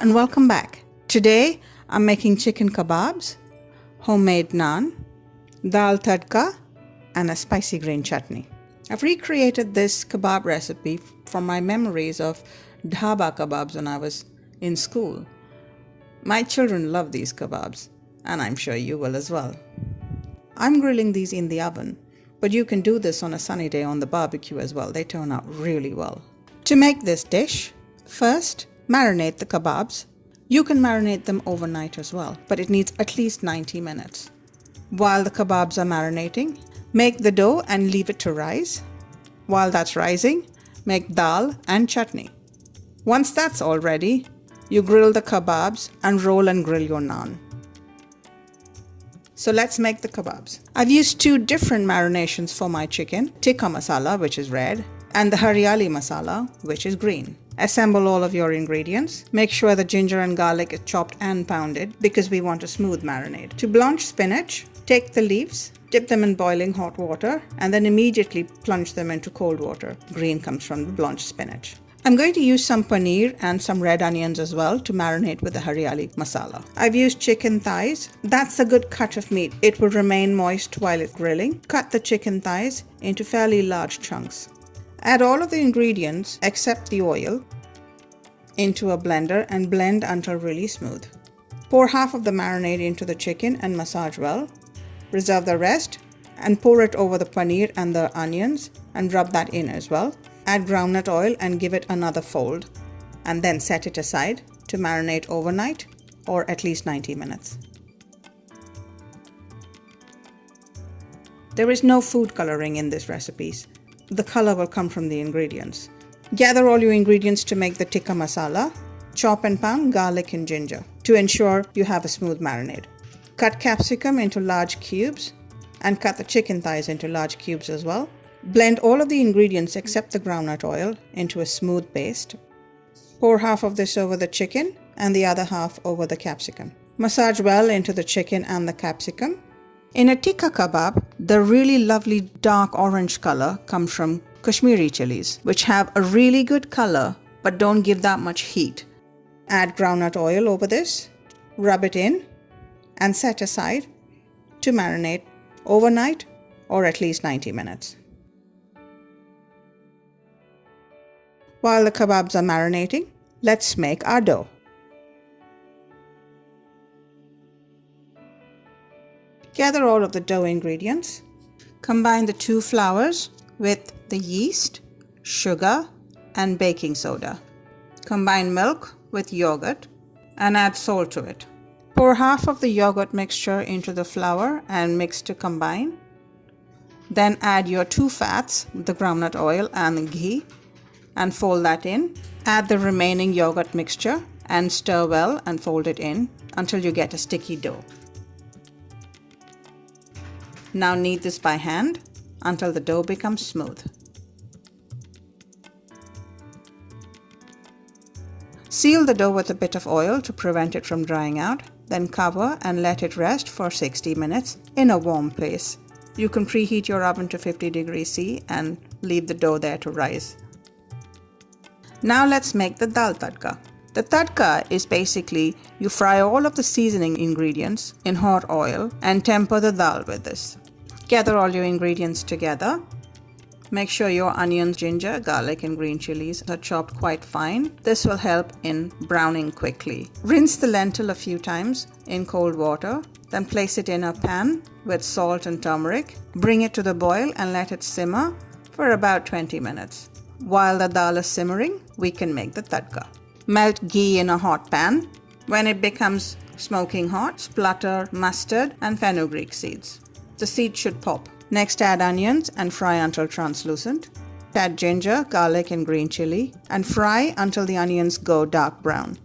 and welcome back. Today I'm making chicken kababs, homemade naan, dal tadka and a spicy green chutney. I've recreated this kebab recipe from my memories of Dhabba kebabs when I was in school. My children love these kebabs and I'm sure you will as well. I'm grilling these in the oven, but you can do this on a sunny day on the barbecue as well. They turn out really well. To make this dish, first marinate the kebabs. You can marinate them overnight as well, but it needs at least 90 minutes. While the kebabs are marinating, make the dough and leave it to rise. While that's rising, make dal and chutney. Once that's all ready, you grill the kebabs and roll and grill your naan. So let's make the kebabs. I've used two different marinations for my chicken, Tikka masala, which is red, and the Hariyali masala, which is green. Assemble all of your ingredients. Make sure the ginger and garlic is chopped and pounded because we want a smooth marinade. To blanch spinach, take the leaves, dip them in boiling hot water, and then immediately plunge them into cold water. Green comes from the blanched spinach. I'm going to use some paneer and some red onions as well to marinate with the Hariyali masala. I've used chicken thighs. That's a good cut of meat. It will remain moist while it's grilling. Cut the chicken thighs into fairly large chunks. Add all of the ingredients except the oil into a blender and blend until really smooth. Pour half of the marinade into the chicken and massage well. Reserve the rest and pour it over the paneer and the onions and rub that in as well. Add groundnut oil and give it another fold and then set it aside to marinate overnight or at least 90 minutes. There is no food coloring in this recipe. The color will come from the ingredients. Gather all your ingredients to make the tikka masala. Chop and pound garlic and ginger to ensure you have a smooth marinade. Cut capsicum into large cubes and cut the chicken thighs into large cubes as well. Blend all of the ingredients except the groundnut oil into a smooth paste. Pour half of this over the chicken and the other half over the capsicum. Massage well into the chicken and the capsicum. In a tikka kebab, the really lovely dark orange color comes from Kashmiri chilies, which have a really good color but don't give that much heat. Add groundnut oil over this, rub it in, and set aside to marinate overnight or at least 90 minutes. While the kebabs are marinating, let's make our dough. Gather all of the dough ingredients. Combine the two flours with the yeast, sugar, and baking soda. Combine milk with yogurt and add salt to it. Pour half of the yogurt mixture into the flour and mix to combine. Then add your two fats, the groundnut oil and the ghee, and fold that in. Add the remaining yogurt mixture and stir well and fold it in until you get a sticky dough. Now knead this by hand until the dough becomes smooth. Seal the dough with a bit of oil to prevent it from drying out, then cover and let it rest for 60 minutes in a warm place. You can preheat your oven to 50 degrees C and leave the dough there to rise. Now let's make the dal tadka. The tadka is basically you fry all of the seasoning ingredients in hot oil and temper the dal with this. Gather all your ingredients together. Make sure your onions, ginger, garlic and green chilies are chopped quite fine. This will help in browning quickly. Rinse the lentil a few times in cold water, then place it in a pan with salt and turmeric. Bring it to the boil and let it simmer for about 20 minutes. While the dal is simmering, we can make the tadka. Melt ghee in a hot pan. When it becomes smoking hot, splatter mustard and fenugreek seeds. The seeds should pop. Next, add onions and fry until translucent. Add ginger, garlic and green chili and fry until the onions go dark brown.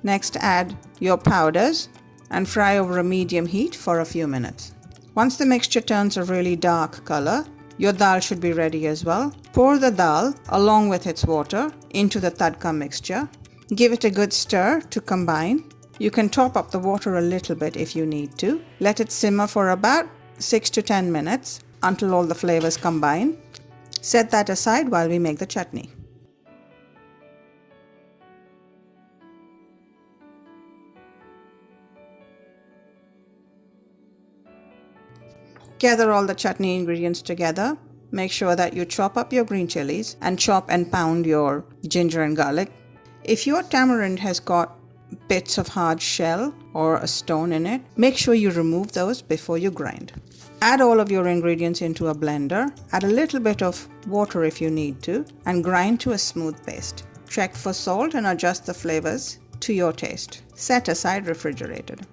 Next, add your powders and fry over a medium heat for a few minutes. Once the mixture turns a really dark color, your dal should be ready as well. Pour the dal along with its water into the tadka mixture. Give it a good stir to combine. You can top up the water a little bit if you need to. Let it simmer for about 6 to 10 minutes until all the flavors combine. Set that aside while we make the chutney. Gather all the chutney ingredients together. Make sure that you chop up your green chilies and chop and pound your ginger and garlic. If your tamarind has got bits of hard shell or a stone in it, make sure you remove those before you grind. Add all of your ingredients into a blender, add a little bit of water if you need to, and grind to a smooth paste. Check for salt and adjust the flavors to your taste. Set aside refrigerated.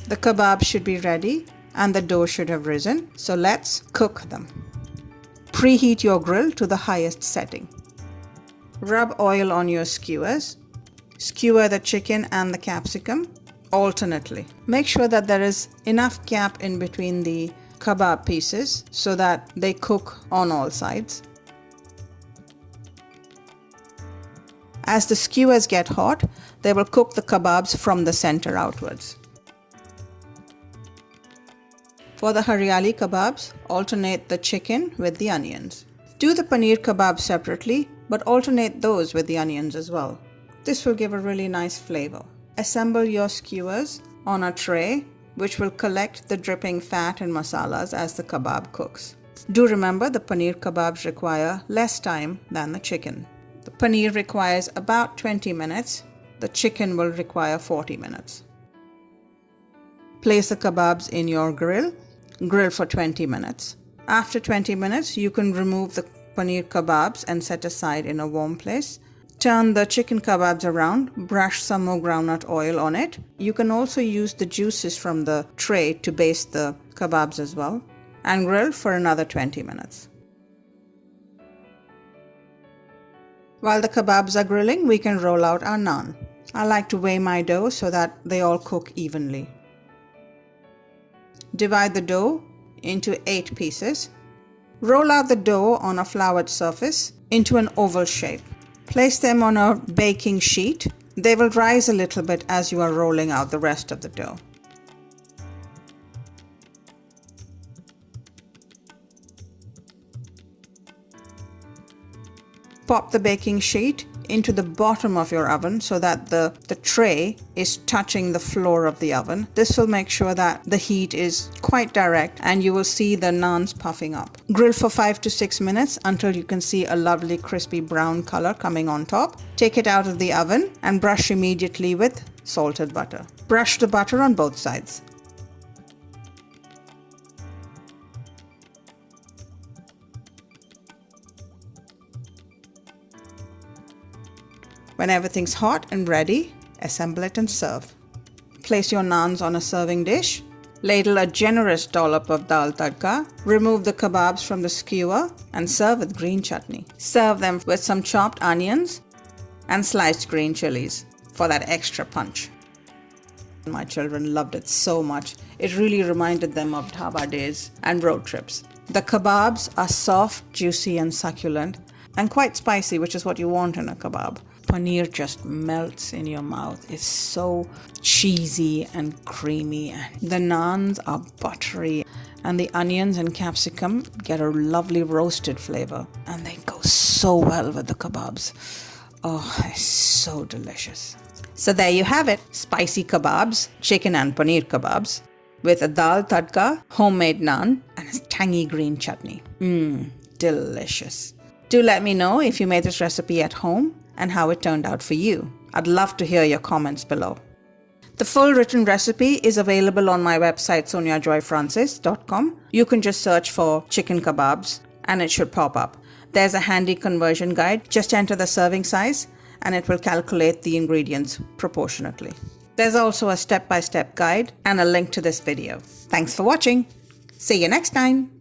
The kebabs should be ready and the dough should have risen, so let's cook them. Preheat your grill to the highest setting. Rub oil on your skewers. Skewer the chicken and the capsicum alternately. Make sure that there is enough gap in between the kebab pieces so that they cook on all sides. As the skewers get hot, they will cook the kebabs from the center outwards. For the Hariyali kebabs, alternate the chicken with the onions. Do the paneer kebab separately, but alternate those with the onions as well. This will give a really nice flavor. Assemble your skewers on a tray, which will collect the dripping fat and masalas as the kebab cooks. Do remember the paneer kebabs require less time than the chicken. The paneer requires about 20 minutes. The chicken will require 40 minutes. Place the kebabs in your grill. Grill for 20 minutes. After 20 minutes, you can remove the paneer kebabs and set aside in a warm place. Turn the chicken kebabs around, brush some more groundnut oil on it. You can also use the juices from the tray to baste the kebabs as well, and grill for another 20 minutes. While the kebabs are grilling, we can roll out our naan. I like to weigh my dough so that they all cook evenly. Divide the dough into 8 pieces. Roll out the dough on a floured surface into an oval shape. Place them on a baking sheet. They will rise a little bit as you are rolling out the rest of the dough. Pop the baking sheet into the bottom of your oven so that the tray is touching the floor of the oven. This will make sure that the heat is quite direct and you will see the naans puffing up. Grill for 5 to 6 minutes until you can see a lovely crispy brown color coming on top. Take it out of the oven and brush immediately with salted butter. Brush the butter on both sides. When everything's hot and ready, assemble it and serve. Place your naans on a serving dish. Ladle a generous dollop of dal tadka. Remove the kebabs from the skewer and serve with green chutney. Serve them with some chopped onions and sliced green chilies for that extra punch. My children loved it so much. It really reminded them of Dhabba days and road trips. The kebabs are soft, juicy and succulent and quite spicy, which is what you want in a kebab. Paneer just melts in your mouth. It's so cheesy and creamy. The naans are buttery and the onions and capsicum get a lovely roasted flavor and they go so well with the kebabs. Oh, it's so delicious. So there you have it. Spicy kebabs, chicken and paneer kebabs with a dal tadka, homemade naan and a tangy green chutney. Delicious. Do let me know if you made this recipe at home and how it turned out for you. I'd love to hear your comments below. The full written recipe is available on my website soniajoyfrancis.com. You can just search for chicken kebabs and it should pop up. There's a handy conversion guide. Just enter the serving size and it will calculate the ingredients proportionately. There's also a step-by-step guide and a link to this video. Thanks for watching. See you next time.